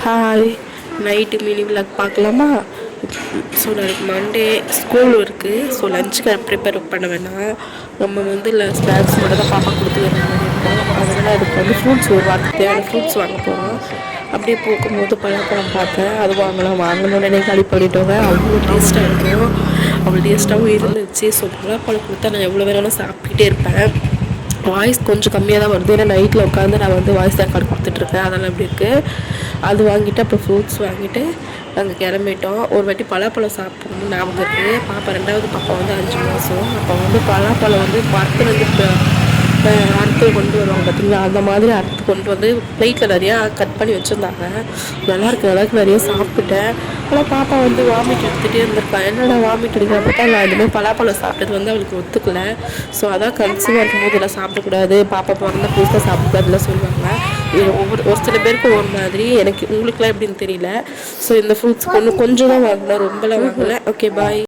Hi, night mini vlog பார்க்கலாமா? So நாளைக்கு Monday school இருக்குது. ஸோ லஞ்சுக்கு ப்ரிப்பேர் பண்ண வேணாம். நம்ம இல்லை ஸ்நாக்ஸ் மட்டும் தான் பாப்பா கொடுத்து வர மாதிரி இருக்கும். அதனால் அதுக்கு ஃப்ரூட்ஸ் ஒரு வாரத்துக்கு தேவையான ஃப்ரூட்ஸ் வாங்க போகிறோம். அப்படியே போகும்போது பழப்பழம் பார்த்தேன். அது வாங்கணுன்னே காலி பண்ணிட்டோங்க. அவ்வளோ டேஸ்ட்டாக இருக்கும். அவ்வளோ டேஸ்ட்டாகவும் இருந்துச்சு. ஸோ பழப்பழம் கொடுத்தா நான் எவ்வளோ வேணாலும் சாப்பிட்டுக்கிட்டே இருப்பேன். வாய்ஸ் கொஞ்சம் கம்மியாக தான் வருது. ஏன்னா நைட்டில் உட்காந்து நான் வாய்ஸ் ரெக்கார்ட் கொடுத்துட்ருக்கேன். அதெல்லாம் அப்படி இருக்குது. அது வாங்கிட்டு அப்புறம் ஃப்ரூட்ஸ் வாங்கிட்டு நாங்கள் கிளம்பிட்டோம். ஒரு வாட்டி பலாப்பழம் சாப்பிடணும்னு ஞாபகம் இருக்குது. பாப்பா 2வது பாப்பா 5 மாதம். அப்போ பலாப்பழம் மரத்துலேருந்து அறுத்து கொண்டு வருவாங்க பார்த்தீங்களா, அந்த மாதிரி அறுத்து கொண்டு வந்து பிளேட்டில் நிறையா கட் பண்ணி வச்சுருந்தாங்க. நல்லாயிருக்கு நிறைய சாப்பிட்டேன். ஆனால் பாப்பா வாமிட் எடுத்துகிட்டே இருந்திருக்கான். என்னடா வாமிட் எடுக்கிறப்ப பார்த்தா நான் இதுமாதிரி பலாப்பழம் சாப்பிட்டது அவளுக்கு ஒத்துக்கலை. ஸோ அதான் கன்சீவாக இருக்கும்போது இதெல்லாம் சாப்பிடக்கூடாது, பாப்பா பிறந்த புதுசாக சாப்பிடக்கூடாதுலாம் சொல்லுவாங்க. இது ஒரு சில பேருக்கு ஒரு மாதிரி, உங்களுக்குலாம் எப்படின்னு தெரியல. ஸோ இந்த ஃப்ரூட்ஸ் கொஞ்சம் தான் வாங்கினேன், ரொம்பலாம் வாங்கலை. ஓகே, பாய்.